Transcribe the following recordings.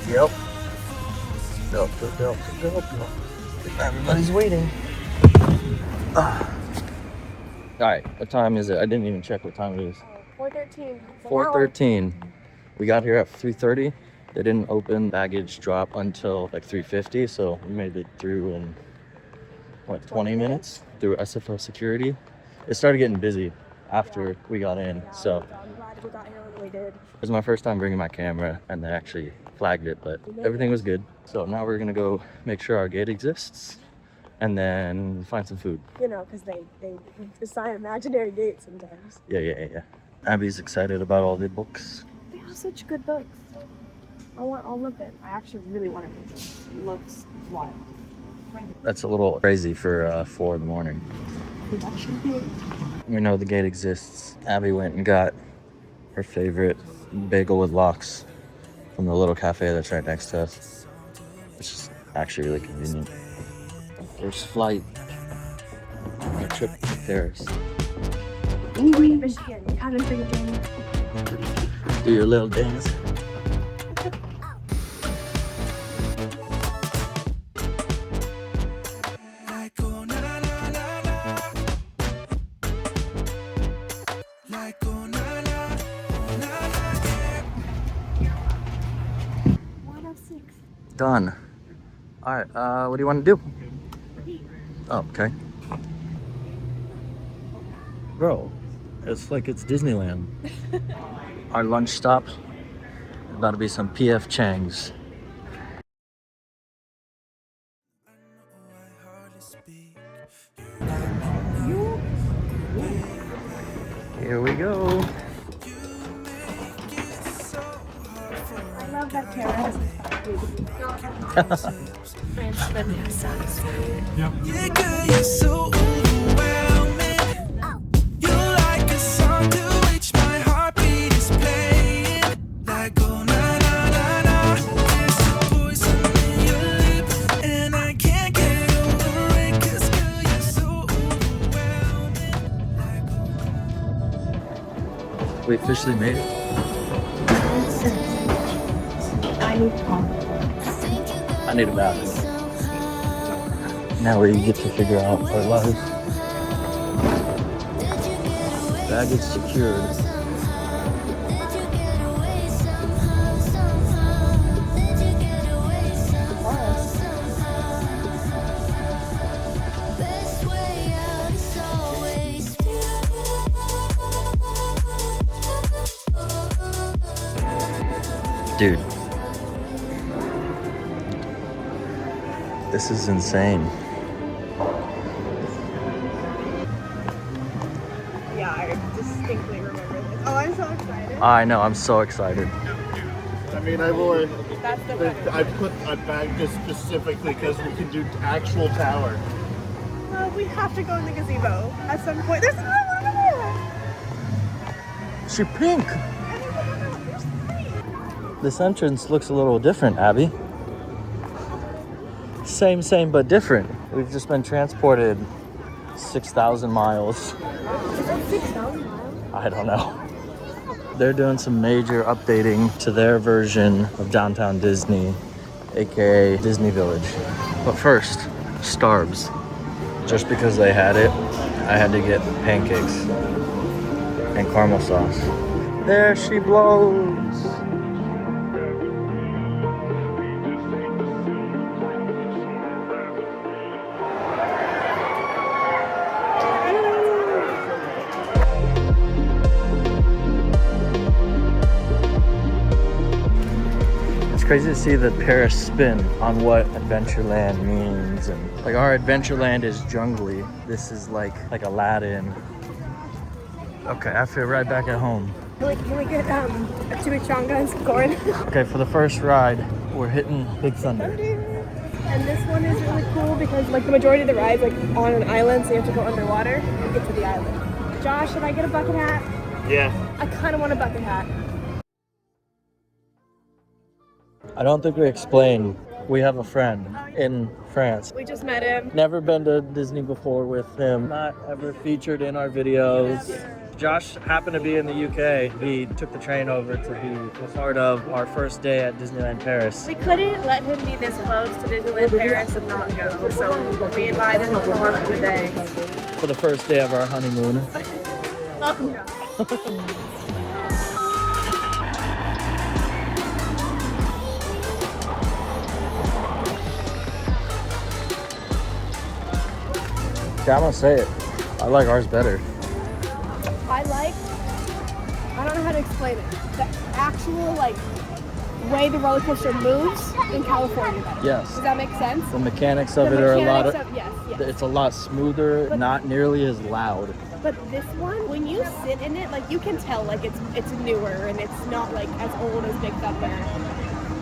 Yep. Yep. Everybody's waiting. Alright, what time is it? I didn't even check what time it is. 4:13. 4:13. We got here at 3:30. They didn't open baggage drop until like 3:50, so we made it through in, what, 20 minutes? Through SFO security. It started getting busy after we got in, so. I'm glad we got here when we did. It was my first time bringing my camera, and they actually flagged it, but everything was good. So now we're gonna go make sure our gate exists, and then find some food. You know, because they assign imaginary dates sometimes. Yeah. Abby's excited about all the books. They have such good books. I want all of it. I actually really want to read this. It looks wild. That's a little crazy for 4 in the morning. We know the gate exists. Abby went and got her favorite bagel with lox from the little cafe that's right next to us. It's just actually really convenient. First flight on our trip to Paris. Michigan, kind of thinking. Do your little dance. Done. All right, what do you want to do? Oh, okay. Bro, it's like it's Disneyland. Our lunch stop, about to be some PF Chang's. Here we go. I love that carrot. Yeah, you're so overwhelming. You're like a song to which my heartbeat is playing. Like oh na na na na. There's a poison in your lip, and I can't get over it. 'Cause girl, you're so overwhelming. We officially made it. I need coffee. I need a bathroom. Now we get to figure out our lives. Baggage secured. Dude. This is insane. Yeah, I distinctly remember this. Oh, I'm so excited. I know, I'm so excited. I mean, I've already, That's the one. I put a bag just specifically because we can do actual tower. We have to go in the gazebo at some point. There's another one over there. She pink. This entrance looks a little different, Abby. Same, but different. We've just been transported 6,000 miles. Is that 6,000 miles? I don't know. They're doing some major updating to their version of downtown Disney, aka Disney Village. But first, Starbs. Just because they had it, I had to get pancakes and caramel sauce. There she blows. Crazy to see the Paris spin on what Adventureland means, and like our Adventureland is jungly. This is like Aladdin. Okay, I feel right back at home. Can we get a chimichanga and some corn? Okay, for the first ride, we're hitting Big Thunder. And this one is really cool because like the majority of the rides like on an island, so you have to go underwater and get to the island. Josh, should I get a bucket hat? Yeah. I kind of want a bucket hat. I don't think we explained. We have a friend in France. We just met him. Never been to Disney before with him. Not ever featured in our videos. Josh happened to be in the UK. We took the train over to be a part of our first day at Disneyland Paris. We couldn't let him be this close to Disneyland Paris and not go, so we invited him along for the day. For the first day of our honeymoon. Yeah, I'm gonna say it. I like ours better. I don't know how to explain it. The actual way the roller coaster moves in California better. Yes. Does that make sense? The mechanics of it are a lot Yes. it's a lot smoother, not nearly as loud. But this one, when you sit in it, you can tell it's newer and it's not as old as Big Thunder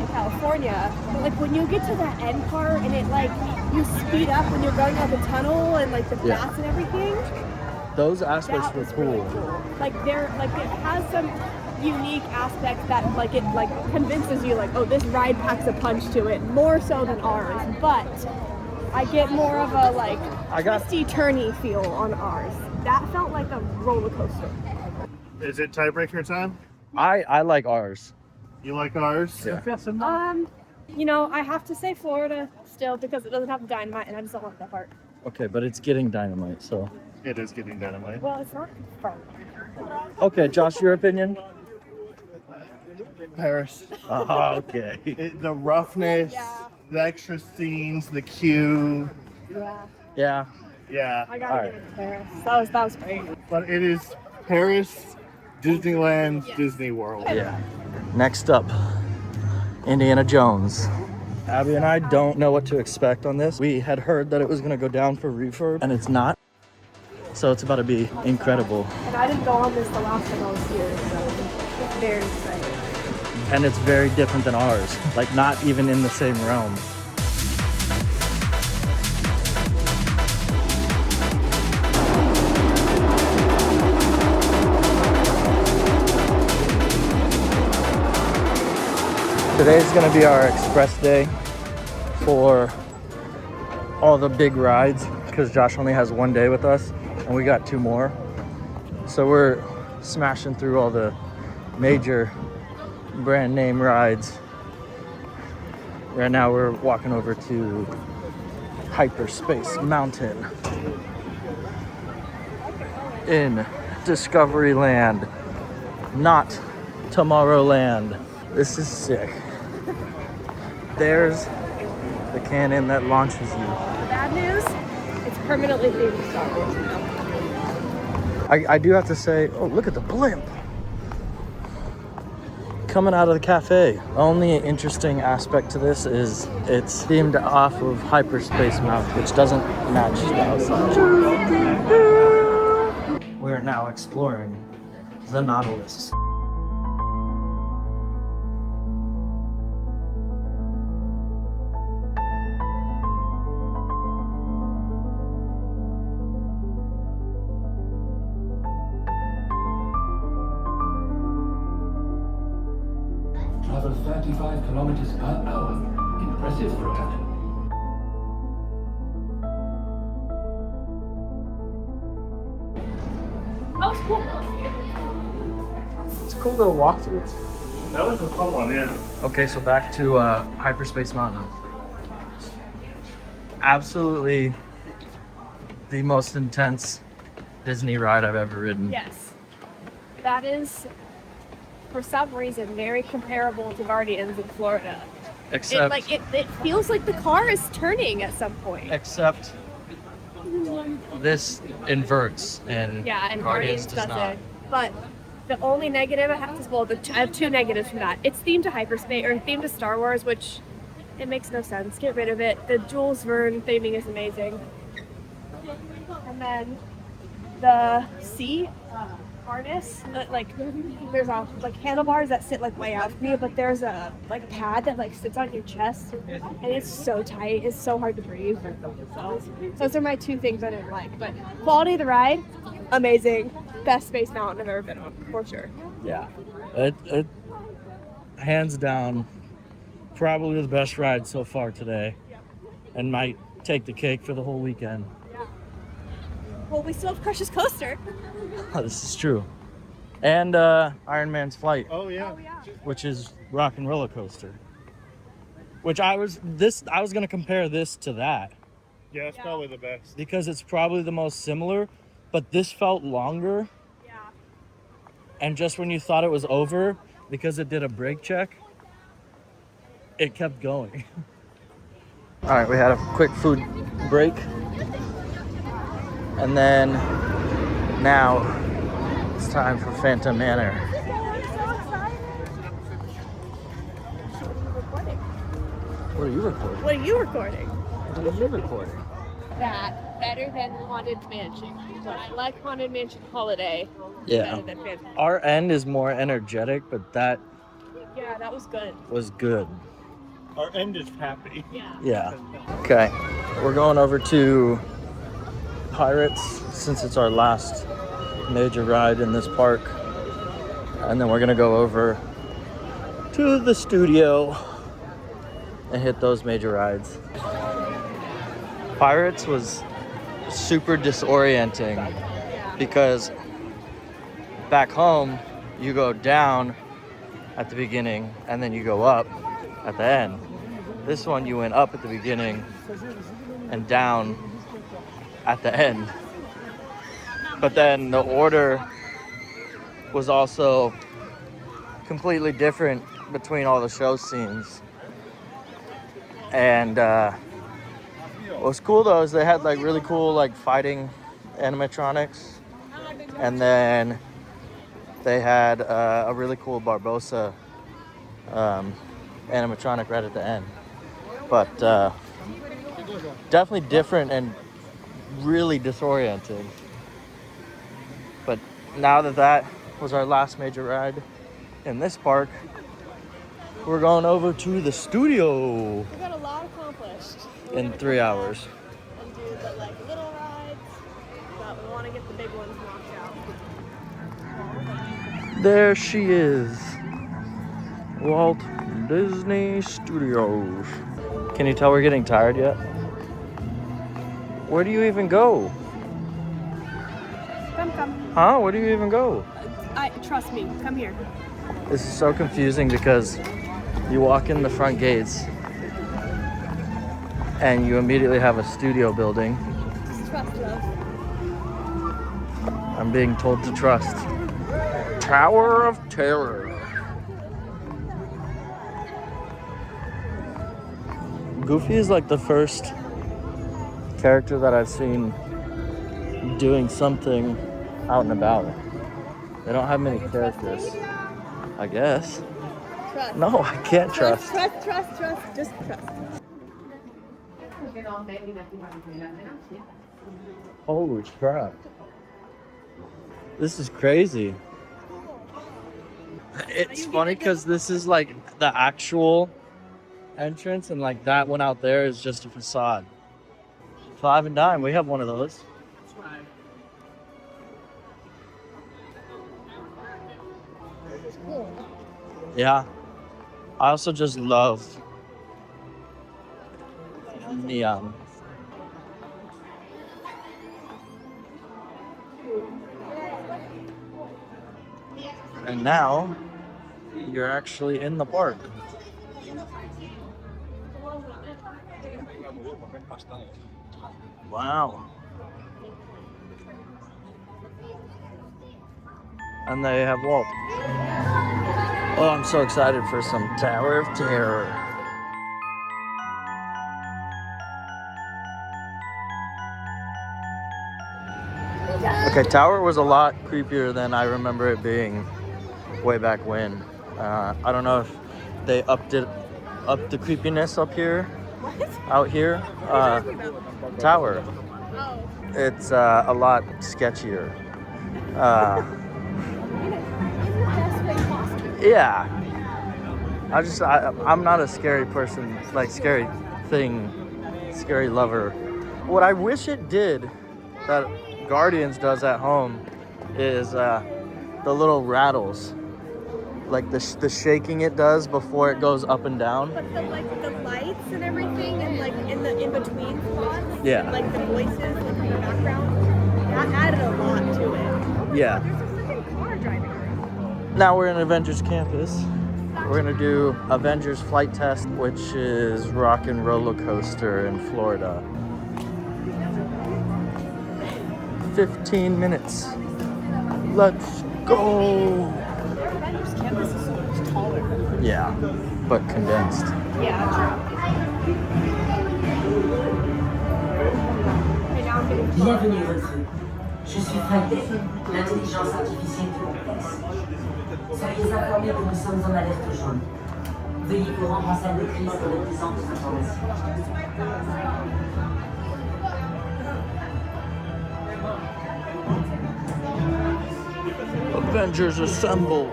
in California. But when you get to that end part and it you speed up when you're going out the tunnel and the bats and everything. Those aspects That were was cool. really cool. It has some unique aspects that it convinces you oh, this ride packs a punch to it more so than ours. But I get more of a twisty turny feel on ours. That felt like a roller coaster. Is it tiebreaker time? I like ours. You like ours? Yeah. I have to say Florida still because it doesn't have dynamite and I just don't like that part. Okay, but it's getting dynamite, so. It is getting dynamite. Well, it's not confirmed. Okay, Josh, your opinion? Paris. Okay. The roughness, the extra scenes, the queue. Yeah. Yeah. Yeah. I gotta give it to Paris. That was great. But it is Paris, Disneyland, Disney World. Yeah. Next up, Indiana Jones. Abby and I don't know what to expect on this. We had heard that it was gonna go down for refurb, and it's not. So it's about to be incredible. And I didn't go on this the last time I was here, so it's very exciting. And it's very different than ours. Not even in the same realm. Today's gonna be our express day for all the big rides because Josh only has one day with us and we got 2 more. So we're smashing through all the major brand name rides. Right now we're walking over to Hyperspace Mountain in Discoveryland, not Tomorrowland. This is sick. There's the cannon that launches you. The bad news, it's permanently themed to Star Wars now. I do have to say, oh, look at the blimp. Coming out of the cafe. The only interesting aspect to this is it's themed off of Hyperspace Mountain, which doesn't match the outside. We're now exploring the Nautilus. Travel 35 kilometers per hour. Impressive for a cannon. That was cool. It's cool to walk through. That was a fun one, yeah. Okay, so back to Hyperspace Mountain. Absolutely the most intense Disney ride I've ever ridden. Yes. That is, for some reason, very comparable to Guardians in Florida. Except, It feels like the car is turning at some point. except this inverts and And Guardians does not. doesn't. But the only negative I have to, I have 2 negatives from that. It's themed to hyperspace or themed to Star Wars, which it makes no sense. Get rid of it. The Jules Verne theming is amazing. And then the C harness, there's handlebars that sit way out from you, but there's a pad that sits on your chest, and it's so tight. It's so hard to breathe. So those are my 2 things I didn't like. But quality of the ride, amazing. Best Space Mountain I've ever been on, for sure. Yeah, it hands down probably the best ride so far today, and might take the cake for the whole weekend. Well, we still have Crush's coaster. Oh, this is true. And Iron Man's Flight, Oh yeah. Oh yeah. which is Rock and Roller Coaster. Which I was gonna compare this to that Yeah, it's probably the best. because it's probably the most similar, but this felt longer. Yeah. And just when you thought it was over, because it did a brake check, it kept going. All right, we had a quick food break. And then now it's time for Phantom Manor. What are you recording? What are you recording? What are you recording? That better than Haunted Mansion. But I like Haunted Mansion Holiday Yeah. better than Phantom. Our end is more energetic, but that Yeah, that was good. was good. Our end is happy. Yeah. Yeah. Okay. We're going over to Pirates since it's our last major ride in this park. And then we're going to go over to the studio and hit those major rides. Pirates was super disorienting because back home you go down at the beginning and then you go up at the end. This one you went up at the beginning and down at the end. But then the order was also completely different between all the show scenes. And what was cool though is they had like really cool like fighting animatronics, and then they had a really cool Barbossa animatronic right at the end. But definitely different and really disorienting. But now that was our last major ride in this park, we're going over to the studio We got a lot accomplished. in 3 hours. And do the like little rides, but we want to get the big ones knocked out. There she is, Walt Disney Studios. Can you tell we're getting tired yet? Where do you even go? Come. Huh? Where do you even go? Trust me. Come here. This is so confusing because you walk in the front gates and you immediately have a studio building. Just trust, love. I'm being told to trust. Tower of Terror. Goofy is like the first character that I've seen doing something out and about. They don't have many characters, I guess. Trust. No, I can't trust. Trust. Just trust. Holy crap. This is crazy. It's funny because this is like the actual entrance, and like that one out there is just a facade. 5 and dime, we have one of those. Yeah. I also just love neon. And now you're actually in the park. Wow. And they have Walt. Oh, I'm so excited for some Tower of Terror. Okay, Tower was a lot creepier than I remember it being way back when. I don't know if they upped the creepiness up here, out here. Tower. Oh. It's a lot sketchier. Yeah. I'm not a scary person, like scary lover. What I wish it did that Guardians does at home is the little rattles. Like the shaking it does before it goes up and down. But the lights and everything, and like in between spots, Yeah. like the voices like in the background, That added a lot to it. Yeah. There's a freaking car driving around. Now we're in Avengers Campus. We're gonna do Avengers Flight Test, which is rock and roller coaster in Florida. 15 minutes. Let's go. Their Avengers campus is so much taller. Yeah, but condensed. Yeah, true. Okay, now I'm getting Bienvenue recrue. Je suis Friday, l'intelligence artificielle complexe. Soyez informés que nous sommes en alerte jaune. Veuillez vous rendre en salle de crise pour les présentes informations. Avengers assemble.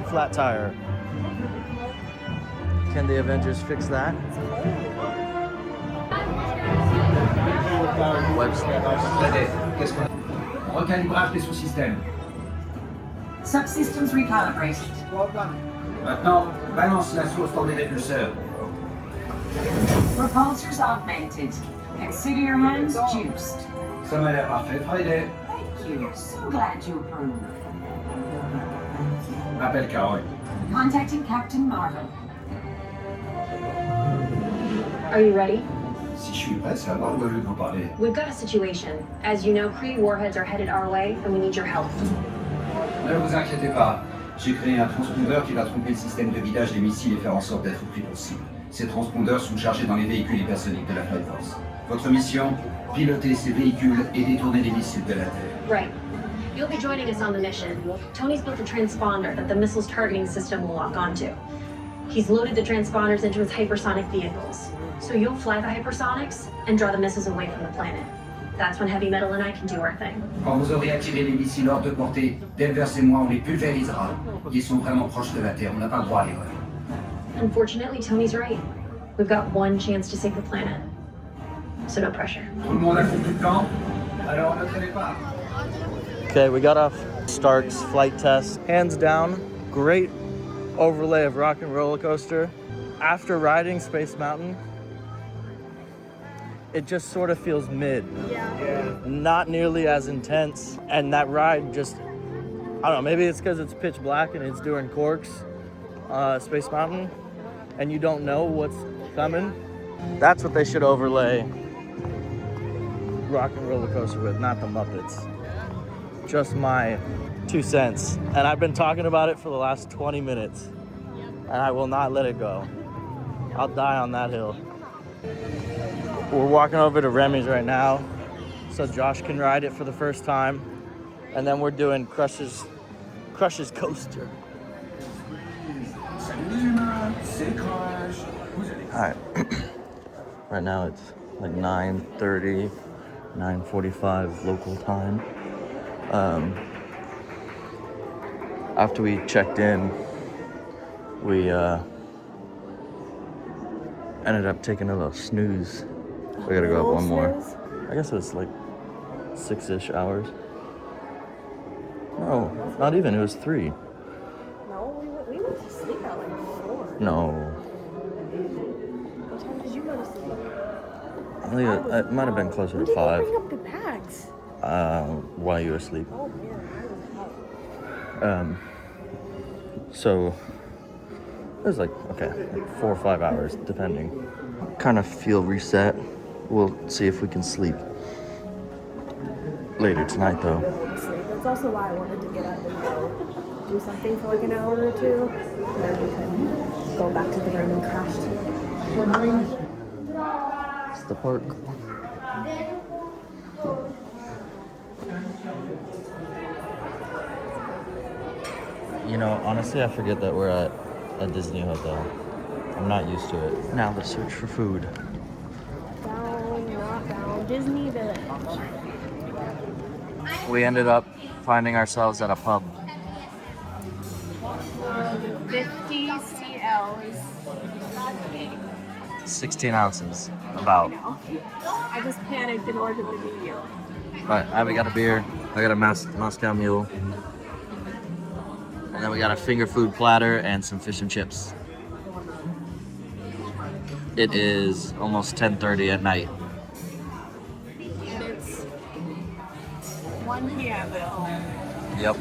Flat tire. Can the Avengers fix that? Web Qu'est-ce qu'on a? Recalibrage des sous-systèmes. Subsystems recalibrated. Maintenant, balance la source pour les répulseurs. Repulsors augmented. Consider your hands juiced. Ça m'a l'air parfait, Friday. Thank you. So glad you approve. Appelle Carole. Contacting Captain Marvel. Are you ready? Si je suis prêt, c'est à moi où je vais vous parler. We've got a situation. As you know, Kree warheads are headed our way, and we need your help. Ne vous inquiétez pas. J'ai créé un transpondeur qui va tromper le système de guidage des missiles et faire en sorte d'être pris pour cible. Ces transpondeurs sont chargés dans les véhicules hypersoniques de la Flight Force. Votre mission, piloter ces véhicules et détourner les missiles de la Terre. Right. You'll be joining us on the mission. Tony's built a transponder that the missile's targeting system will lock onto. He's loaded the transponders into his hypersonic vehicles. So you'll fly the hypersonics and draw the missiles away from the planet. That's when Heavy Metal and I can do our thing. Quand vous aurez attiré les missiles hors de portée, Denvers et moi, on les pulvérisera. Ils sont vraiment proches de la Terre, on n'a pas le droit à l'erreur. Unfortunately, Tony's right. We've got one chance to save the planet. So no pressure. Tout le monde a compris le plan? Alors, notre départ. Okay, we got off Stark's flight test. Hands down, great overlay of rock and roller coaster. After riding Space Mountain, it just sort of feels mid. Yeah. Not nearly as intense. And that ride just, I don't know, maybe it's because it's pitch black and it's doing corks, Space Mountain, and you don't know what's coming. That's what they should overlay rock and roller coaster with, not the Muppets. Just my 2 cents. And I've been talking about it for the last 20 minutes. And I will not let it go. I'll die on that hill. We're walking over to Remy's right now so Josh can ride it for the first time. And then we're doing Crush's coaster. All right. Right now it's like 9:30, 9:45 local time. After we checked in, we ended up taking a little snooze. We gotta go up one more. I guess it was like 6-ish hours. No, not even. It was 3. No, we went to sleep at like 4. No, What time did you go to sleep? I think it might have been closer When to did you 5. bring up the bags? While you were asleep. Oh man, So it was like 4 or 5 hours, depending. Kind of feel reset. We'll see if we can sleep later tonight, though. sleep. That's also why I wanted to get up and go do something for like an hour or 2, and then we can go back to the room and crash. It's the park. You know, honestly, I forget that we're at a Disney hotel. I'm not used to it. Now the search for food. Down, not down. Disney Village. We ended up finding ourselves at a pub. 50 CLs. 16 ounces, about. I just panicked and ordered the medium. But Abby got a beer. I got a Moscow Mule. And then we got a finger food platter and some fish and chips. It is almost 10:30 at night. And it's Yep.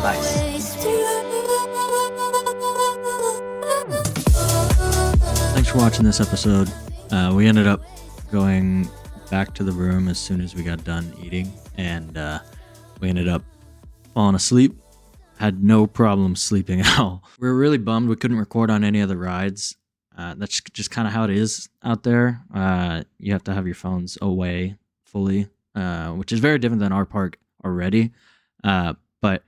Nice. Thanks for watching this episode. We ended up going back to the room as soon as we got done eating, and we ended up falling asleep. Had no problem sleeping at all. We were really bummed we couldn't record on any of the rides. That's just kind of how it is out there. You have to have your phones away fully, which is very different than our park already. But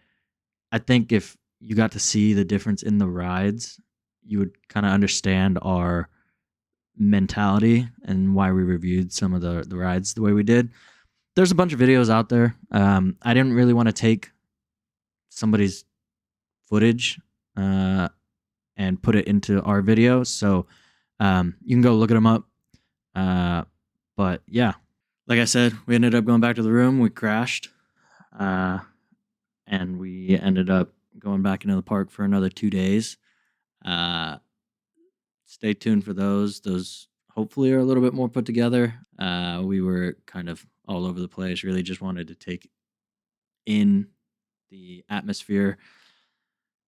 I think if you got to see the difference in the rides, you would kind of understand our mentality and why we reviewed some of the rides the way we did. There's a bunch of videos out there. I didn't really want to take somebody's footage and put it into our video, so you can go look at them up. But yeah, like I said, we ended up going back to the room. We crashed, and we ended up going back into the park for another 2 days. Stay tuned for those. Those hopefully are a little bit more put together. We were kind of all over the place. Really just wanted to take in the atmosphere,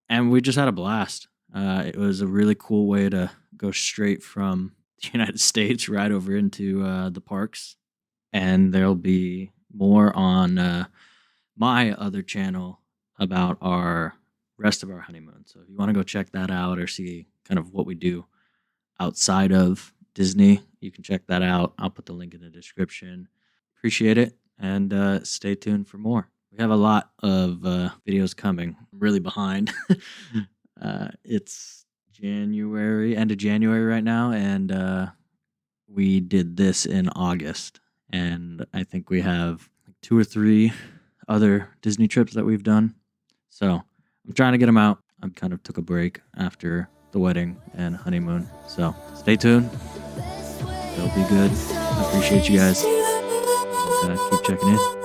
and we just had a blast. It was a really cool way to go straight from the United States right over into the parks. And there'll be more on my other channel about our rest of our honeymoon. So if you want to go check that out or see kind of what we do outside of Disney, you can check that out. I'll put the link in the description. Appreciate it, and stay tuned for more. We have a lot of videos coming. I'm really behind. It's January, end of January right now, and we did this in August. And I think we have 2 or 3 other Disney trips that we've done. So I'm trying to get them out. I kind of took a break after the wedding and honeymoon. So stay tuned. It'll be good. I appreciate you guys. Keep checking in.